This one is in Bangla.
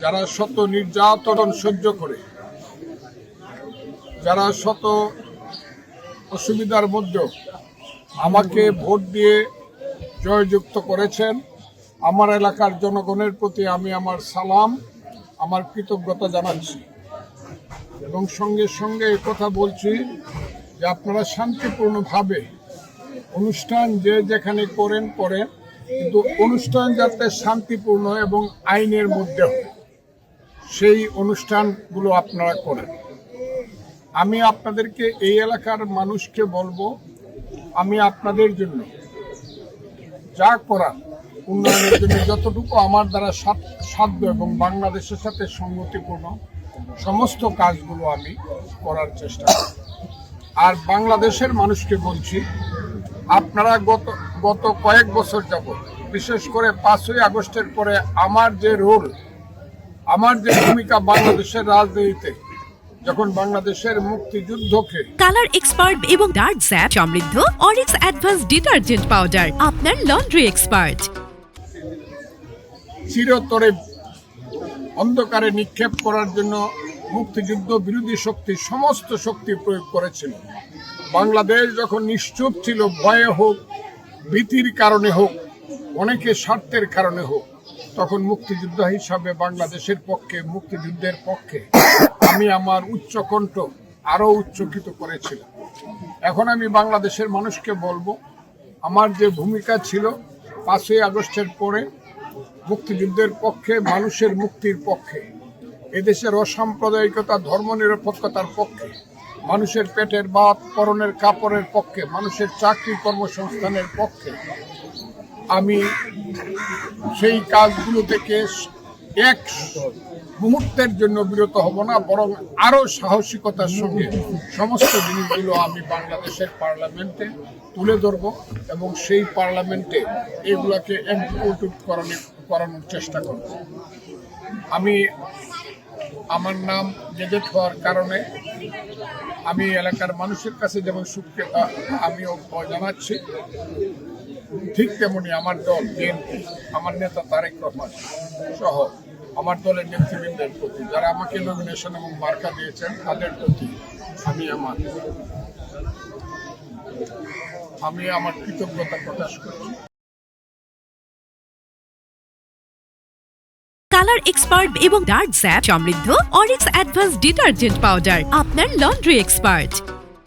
যারা শত নির্যাতন সহ্য করে, যারা শত অসুবিধার মধ্যেও আমাকে ভোট দিয়ে জয়যুক্ত করেছেন, আমার এলাকার জনগণের প্রতি আমি আমার সালাম, আমার কৃতজ্ঞতা জানাচ্ছি। এবং সঙ্গে সঙ্গে কথা বলছি যে আপনারা শান্তিপূর্ণভাবে অনুষ্ঠান যে যেখানে করেন, কিন্তু অনুষ্ঠান যাতে শান্তিপূর্ণ এবং আইনের মধ্যে হয়, সেই অনুষ্ঠানগুলো আপনারা করেন। আমি আপনাদেরকে, এই এলাকার মানুষকে বলবো, আমি আপনাদের জন্য যা করার উন্নয়নের জন্য যতটুকু আমার দ্বারা সাধ্য এবং বাংলাদেশের সাথে সংগতিপূর্ণ সমস্ত কাজগুলো আমি করার চেষ্টা করি। আর বাংলাদেশের মানুষকে বলছি, আপনারা গত কয়েক বছর যাবত, বিশেষ করে 5ই আগস্টের পরে আমার যে রোল, আমার যে ভূমিকা বাংলাদেশের রাজনীতিতে, যখন বাংলাদেশের মুক্তিযুদ্ধকে কালার এক্সপার্ট এবং ডার্ক স্যাপ সমৃদ্ধ অরিক্স অ্যাডভান্স ডিটারজেন্ট পাউডার, আপনার লন্ড্রি এক্সপার্ট, চিরতরে অন্ধকারে নিক্ষেপ করার জন্য মুক্তিযুদ্ধ বিরোধী শক্তি সমস্ত শক্তি প্রয়োগ করেছিল। বাংলাদেশ যখন নিশ্চুপ ছিল, ভয়ে হোক, ভীতির কারণে হোক, অনেকে স্বার্থের কারণে হোক, তখন মুক্তিযোদ্ধা হিসাবে বাংলাদেশের পক্ষে, মুক্তিযুদ্ধের পক্ষে আমি আমার উচ্চকণ্ঠ আরো উচ্চকিত করেছিলাম। এখন আমি বাংলাদেশের মানুষকে বলবো, আমার যে ভূমিকা ছিল 5ই আগস্টের পরে মুক্তিযুদ্ধের পক্ষে, মানুষের মুক্তির পক্ষে, এদেশের অসাম্প্রদায়িকতা, ধর্মনিরপেক্ষতার পক্ষে, মানুষের পেটের ভাত, পরনের কাপড়ের পক্ষে, মানুষের চাকরি কর্মসংস্থানের পক্ষে, আমি সেই কাজগুলো থেকে এক মুহূর্তের জন্য বিরত হব না, বরং আরো সাহসিকতার সঙ্গে সমস্ত জিনিসগুলো আমি বাংলাদেশের পার্লামেন্টে তুলে ধরব এবং সেই পার্লামেন্টে এগুলাকে এক্সিকিউটিভ করানোর চেষ্টা করব। আমি আমার নাম গেজেট হওয়ার কারণে আমি এলাকার মানুষের কাছে যেমন আমিও জানাচ্ছি, ঠিক তেমনি আমার দল বিএনপি, আমার নেতা তারেক রহমান সহ আমার দলের নেতৃবৃন্দের প্রতি, যারা আমাকে নমিনেশন এবং মার্কা দিয়েছেন, তাদের প্রতি আমি আমার কৃতজ্ঞতা প্রকাশ করছি। কালার এক্সপার্ট এবং ডার্ক স্যাপ সমৃদ্ধ অরিক্স অ্যাডভান্স ডিটারজেন্ট পাউডার, আপনার লন্ড্রি এক্সপার্ট।